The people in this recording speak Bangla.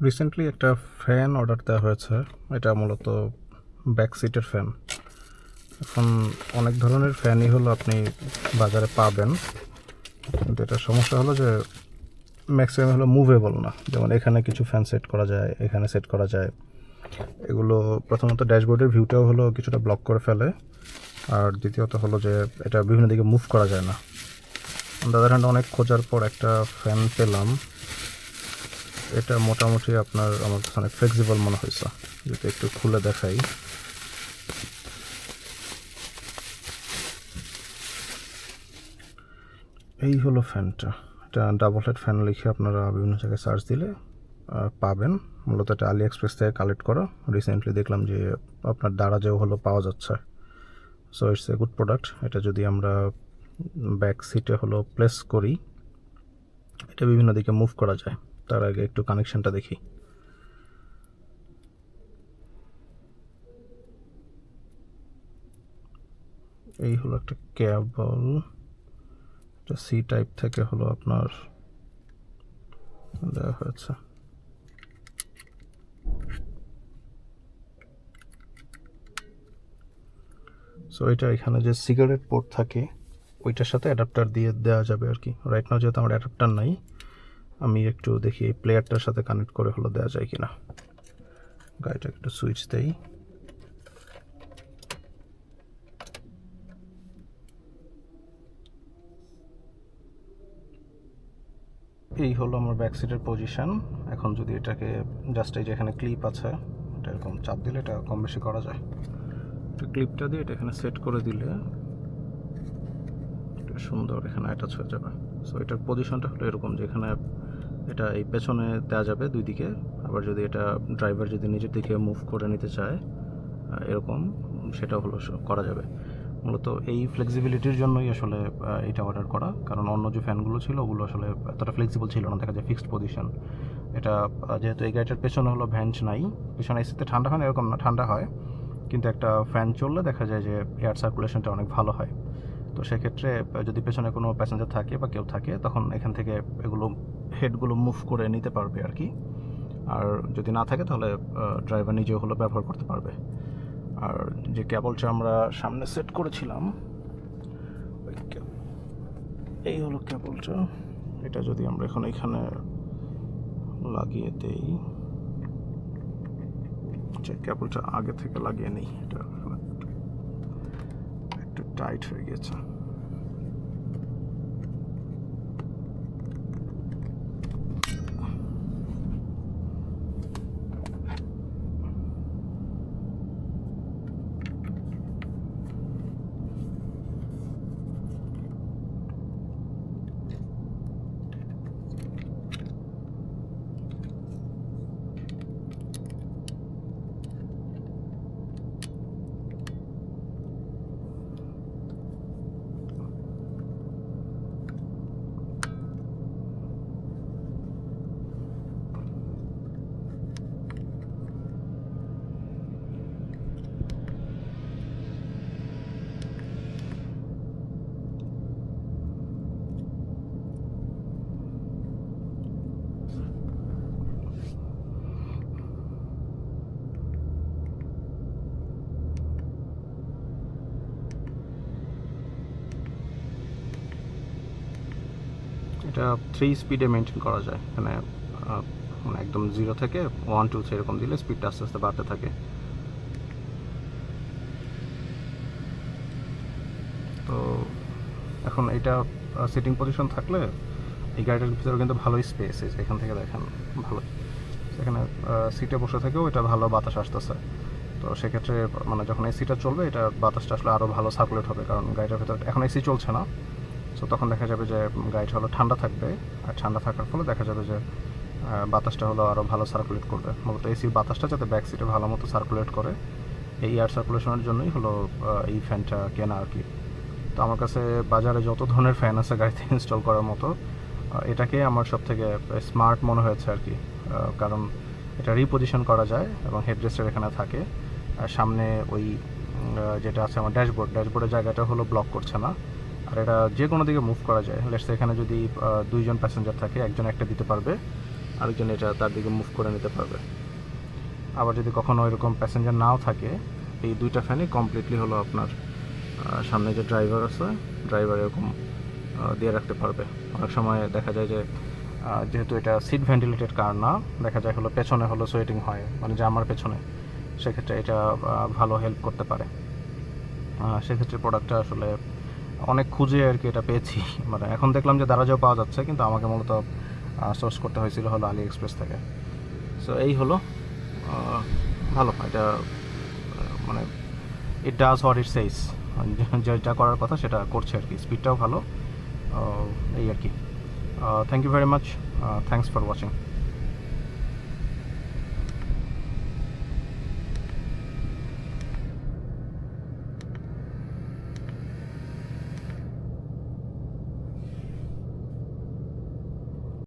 রিসেন্টলি একটা ফ্যান অর্ডার দেওয়া হয়েছে। এটা মূলত ব্যাক সিটের ফ্যান। এখন অনেক ধরনের ফ্যানই হলো আপনি বাজারে পাবেন, কিন্তু এটার সমস্যা হলো যে ম্যাক্সিমাম হলো মুভেবল না। যেমন এখানে কিছু ফ্যান সেট করা যায়, এখানে সেট করা যায়। এগুলো প্রথমত ড্যাশবোর্ডের ভিউটাও হলো কিছুটা ব্লক করে ফেলে, আর দ্বিতীয়ত হলো যে এটা বিভিন্ন দিকে মুভ করা যায় না। দাদার হ্যান্ড অনেক খোঁজার পর একটা ফ্যান পেলাম। এটা মোটামুটি আমার কাছে অনেক ফ্লেক্সিবল মনে হয়েছে। যদি একটু খুলে দেখাই, এই হলো ফ্যানটা। এটা ডাবল হেড ফ্যান লিখে আপনারা বিভিন্ন জায়গায় সার্চ দিলে পাবেন। মূলত এটা আলি এক্সপ্রেস থেকে কালেক্ট করা। রিসেন্টলি দেখলাম যে আপনার দারাজেও হলো পাওয়া যাচ্ছে। So it's a good product. এটা যদি আমরা ব্যাক সিটে হলো প্লেস করি, এটা বিভিন্ন দিকে মুভ করা যায়। তার আগে একটু কানেকশনটা দেখি। এই হলো একটা কেবল, এটা সি টাইপ থেকে হলো আপনার দেওয়া হয়েছে। সো এটা এখানে যে সিগারেট পোর্ট থাকে ওইটার সাথে অ্যাডাপ্টার দিয়ে দেওয়া যাবে আর কি। রাইট নাও যেহেতু আমার অ্যাডাপ্টার নাই, আমি একটু দেখি এই প্লেয়ারটার সাথে কানেক্ট করে হলো দেওয়া যায় কিনা। গাড়িটা একটু সুইচ দেই। এই হলো আমার ব্যাক সিটের পজিশন। এখন যদি এটাকে জাস্ট এই যে এখানে ক্লিপ আছে, এটা এরকম চাপ দিলে এটা কম বেশি করা যায়। এটা ক্লিপটা দিয়ে এটা এখানে সেট করে দিলে এটা সুন্দর এখানে অ্যাটাচ হয়ে যাবে। সো এটার পজিশনটা হলো এরকম যে এখানে এটা এই পেছনে দেওয়া যাবে দুই দিকে। আবার যদি এটা ড্রাইভার যদি নিজের দিকে মুভ করে নিতে চায় এরকম, সেটা হলো করা যাবে। মূলত এই ফ্লেক্সিবিলিটির জন্যই আসলে এটা অর্ডার করা, কারণ অন্য যে ফ্যানগুলো ছিল ওগুলো আসলে এতটা ফ্লেক্সিবল ছিল না। দেখা যায় ফিক্সড পজিশন। এটা যেহেতু এই গাড়িটার পেছনে হলো ভ্যান্ট নাই, পেছনে এসিতে ঠান্ডা হয় না এরকম না, ঠান্ডা হয়, কিন্তু একটা ফ্যান চললে দেখা যায় যে এয়ার সার্কুলেশনটা অনেক ভালো হয়। তো সেক্ষেত্রে যদি পেছনে কোনো প্যাসেঞ্জার থাকে বা কেউ থাকে, তখন এখান থেকে এগুলো হেডগুলো মুভ করে নিতে পারবে আর কি। আর যদি না থাকে তাহলে ড্রাইভার নিজেও হলো ব্যবহার করতে পারবে। আর যে কেবলটা আমরা সামনে সেট করেছিলাম, এই হলো কেবলটা। এটা যদি আমরা এখন এখানে লাগিয়ে দেই, যে কেবলটা আগে থেকে লাগিয়ে নেই, এটা একটু টাইট হয়ে গেছে। এটা 3 স্পিডে মেনটেন করা যায়। এখানে মানে একদম 0 থেকে 1 2 3 এরকম দিলে স্পিডটা আস্তে আস্তে বাড়তে থাকে। তো এখন এটা সিটিং পজিশন থাকলে এই গাড়িটার ভিতরে কিন্তু ভালোই স্পেস আছে। এখান থেকে দেখেন ভালো, সেখানে সিটে বসে থেকেও এটা ভালো বাতাস আসতেছে। তো সেক্ষেত্রে মানে যখন এসিটা চলবে, এটা বাতাসটা আসলে আরও ভালো সার্কুলেট হবে, কারণ গাড়িটার ভিতরে এখন এসি চলছে না। সো তখন দেখা যাবে যে গাড়িটা হলো ঠান্ডা থাকবে, আর ঠান্ডা থাকার ফলে দেখা যাবে যে বাতাসটা হলো আরও ভালো সার্কুলেট করবে। মূলত এসির বাতাসটা যাতে ব্যাক সিটে ভালো মতো সার্কুলেট করে, এই এয়ার সার্কুলেশনের জন্যই হলো এই ফ্যানটা কেনা আর কি। তো আমার কাছে বাজারে যত ধরনের ফ্যান আছে গাড়িতে ইনস্টল করার মতো, এটাকে আমার সব থেকে স্মার্ট মনে হয়েছে আর কি। কারণ এটা রিপোজিশন করা যায় এবং হেডরেস্টের এখানে থাকে, আর সামনে ওই যেটা আছে আমার ড্যাশবোর্ডের জায়গাটা হলো ব্লক করছে না। আর এটা যে কোনো দিকে মুভ করা যায়। লেটস এখানে যদি দুইজন প্যাসেঞ্জার থাকে, একজন একটা দিতে পারবে, আরেকজন এটা তার দিকে মুভ করে নিতে পারবে। আবার যদি কখনো এরকম প্যাসেঞ্জার নাও থাকে, এই দুইটা ফ্যানই কমপ্লিটলি হলো আপনার সামনে যে ড্রাইভার আছে, ড্রাইভার এরকম দিয়ে রাখতে পারবে। অনেক সময় দেখা যায় যে যেহেতু এটা সিট ভেন্টিলেটেড কার না, দেখা যায় হলো পেছনে হলো সোয়েটিং হয়, মানে যে আমার পেছনে, সেক্ষেত্রে এটা ভালো হেল্প করতে পারে। সেক্ষেত্রে প্রোডাক্টটা আসলে অনেক খুঁজে আর কি এটা পেয়েছি। মানে এখন দেখলাম যে দারাজেও পাওয়া যাচ্ছে, কিন্তু আমাকে মূলত সোর্স করতে হয়েছিল হলো আলি এক্সপ্রেস থেকে। সো এই হলো ভালো এটা, মানে it does what it says, যেটা করার কথা সেটা করছে আর কি, স্পিডটাও ভালো, এই আর কি। Thank you very much, thanks for watching.